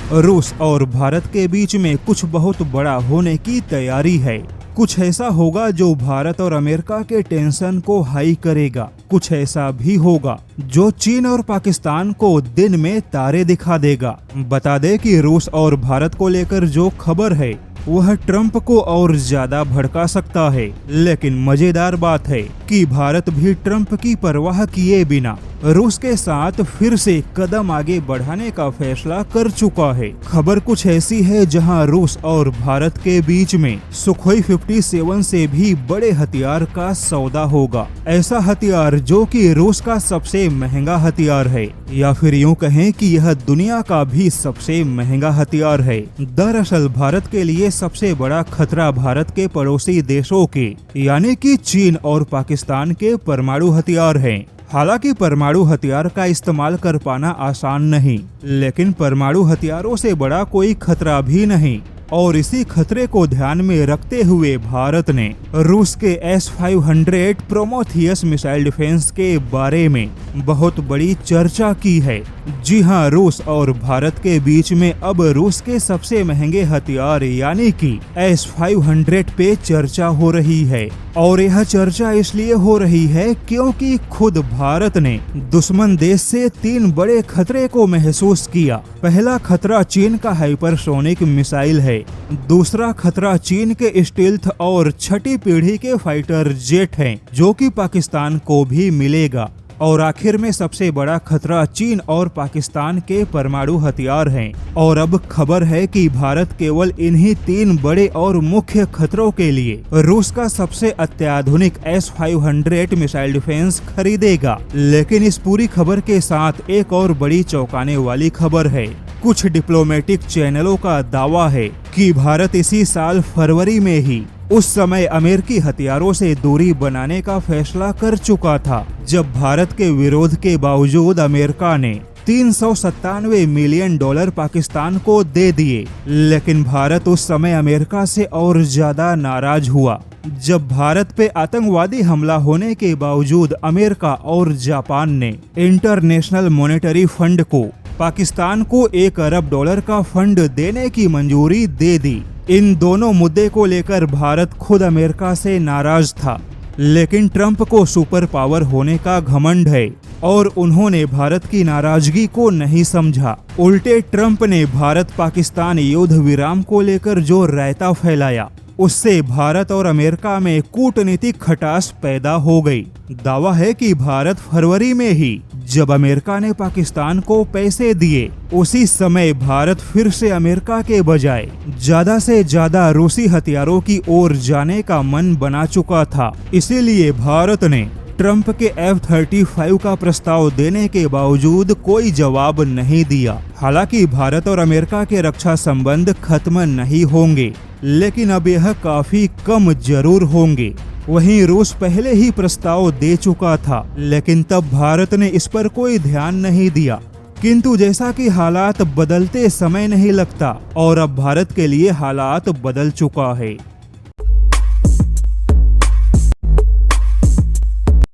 रूस और भारत के बीच में कुछ बहुत बड़ा होने की तैयारी है। कुछ ऐसा होगा जो भारत और अमेरिका के टेंशन को हाई करेगा। कुछ ऐसा भी होगा जो चीन और पाकिस्तान को दिन में तारे दिखा देगा। बता दे कि रूस और भारत को लेकर जो खबर है वह ट्रंप को और ज्यादा भड़का सकता है। लेकिन मजेदार बात है कि भारत भी ट्रंप की परवाह किए बिना रूस के साथ फिर से कदम आगे बढ़ाने का फैसला कर चुका है। खबर कुछ ऐसी है जहां रूस और भारत के बीच में सुखोई 57 से भी बड़े हथियार का सौदा होगा। ऐसा हथियार जो कि रूस का सबसे महंगा हथियार है, या फिर यूं कहें कि यह दुनिया का भी सबसे महंगा हथियार है। दरअसल भारत के लिए सबसे बड़ा खतरा भारत के पड़ोसी देशों के यानी कि चीन और पाकिस्तान के परमाणु हथियार हैं। हालांकि परमाणु हथियार का इस्तेमाल कर पाना आसान नहीं, लेकिन परमाणु हथियारों से बड़ा कोई खतरा भी नहीं। और इसी खतरे को ध्यान में रखते हुए भारत ने रूस के S-500 प्रोमेथियस मिसाइल डिफेंस के बारे में बहुत बड़ी चर्चा की है। जी हां, रूस और भारत के बीच में अब रूस के सबसे महंगे हथियार यानी कि S-500 पे चर्चा हो रही है। और यह चर्चा इसलिए हो रही है क्योंकि खुद भारत ने दुश्मन देश से 3 बड़े खतरे को महसूस किया। पहला खतरा चीन का हाइपरसोनिक मिसाइल है, दूसरा खतरा चीन के स्टील्थ और छठी पीढ़ी के फाइटर जेट हैं, जो कि पाकिस्तान को भी मिलेगा। और आखिर में सबसे बड़ा खतरा चीन और पाकिस्तान के परमाणु हथियार हैं। और अब खबर है कि भारत केवल इन्हीं 3 बड़े और मुख्य खतरों के लिए रूस का सबसे अत्याधुनिक S-500 मिसाइल डिफेंस खरीदेगा। लेकिन इस पूरी खबर के साथ एक और बड़ी चौंकाने वाली खबर है। कुछ डिप्लोमेटिक चैनलों का दावा है कि भारत इसी साल फरवरी में ही उस समय अमेरिकी हथियारों से दूरी बनाने का फैसला कर चुका था, जब भारत के विरोध के बावजूद अमेरिका ने $397 मिलियन पाकिस्तान को दे दिए। लेकिन भारत उस समय अमेरिका से और ज्यादा नाराज हुआ, जब भारत पे आतंकवादी हमला होने के बावजूद अमेरिका और जापान ने इंटरनेशनल मॉनेटरी फंड को पाकिस्तान को $1 अरब का फंड देने की मंजूरी दे दी। इन दोनों मुद्दे को लेकर भारत खुद अमेरिका से नाराज था, लेकिन ट्रंप को सुपर पावर होने का घमंड है और उन्होंने भारत की नाराजगी को नहीं समझा। उल्टे ट्रंप ने भारत पाकिस्तान युद्ध विराम को लेकर जो रायता फैलाया, उससे भारत और अमेरिका में कूटनीतिक खटास पैदा हो गई। दावा है कि भारत फरवरी में ही जब अमेरिका ने पाकिस्तान को पैसे दिए, उसी समय भारत फिर से अमेरिका के बजाय ज्यादा से ज्यादा रूसी हथियारों की ओर जाने का मन बना चुका था। इसीलिए भारत ने ट्रंप के F-35 का प्रस्ताव देने के बावजूद कोई जवाब नहीं दिया। हालांकि भारत और अमेरिका के रक्षा संबंध खत्म नहीं होंगे, लेकिन अब यह काफी कम जरूर होंगे। वहीं रूस पहले ही प्रस्ताव दे चुका था, लेकिन तब भारत ने इस पर कोई ध्यान नहीं दिया। किंतु जैसा कि हालात बदलते समय नहीं लगता और अब भारत के लिए हालात बदल चुका है।